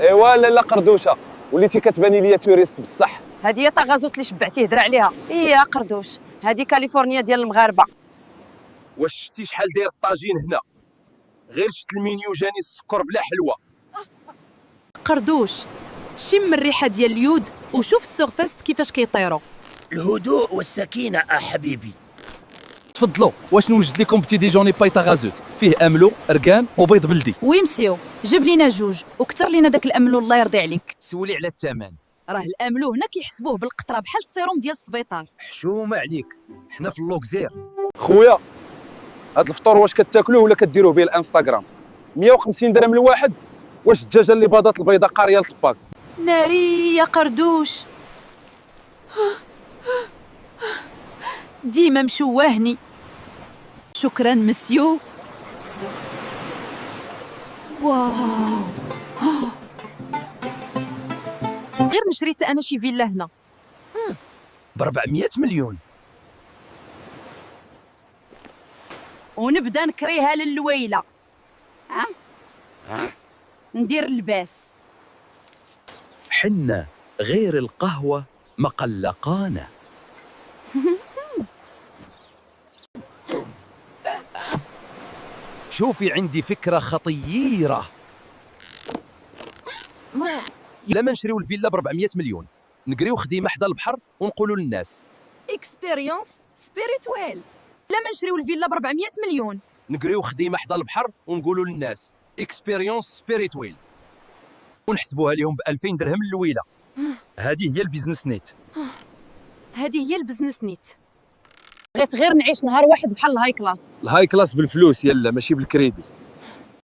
ايوا لاله قردوشه، وليتي كتباني ليا توريست بصح. هذه هي طاغازوت اللي شبعتيه هضر عليها. يا قردوش، هذه كاليفورنيا ديال المغاربه. واش شتي شحال داير الطاجين هنا؟ غير شت المنيو جاني السكر بلا حلوه. قردوش، شم الريحه ديال اليود وشوف السورفاست كيفاش كيطيروا. الهدوء والسكينة حبيبي. تفضلوا، واش نوجد لكم بتي ديجوني بايطا غازوت فيه املو ركان وبيض بلدي. وي مسيو، جيب لينا جوج وكثر لينا داك الاملو الله يرضي عليك. سولي على الثمن. راه الاملو هنا كيحسبوه بالقطره بحال السيروم ديال السبيطار. حشومه عليك، حنا في اللوكزير. خويا هاد الفطور واش كتاكلوه ولا كديروه به الانستغرام؟ 150 درهم الواحد. واش الدجاجه اللي باضات البيضه قاريه لطباك؟ ناري يا قردوش، ديما مشوهني. شكرا مسيو. واو، غير نشريت انا شي فيلا هنا ب 400 مليون. ونبدا نكريها للويله. ندير اللباس. حنا غير القهوه مقلقانا. شوفي عندي فكره خطيره. لما نشريو الفيلا ب 400 مليون، نقريو خديمه حدا البحر ونقولوا للناس اكسبيريونس سبيريتوال. لما نشريو الفيلا ب 400 مليون، نقريو خديمه حدا البحر ونقولوا للناس اكسبيريونس سبيريتويل، ونحسبوها لهم ب 2000 درهم اللويله. هذه هي البيزنس نيت. هذه هي البزنس نيت. بغيت غير نعيش نهار واحد بحال الهاي كلاس. الهاي كلاس بالفلوس يلا، ماشي بالكريدي.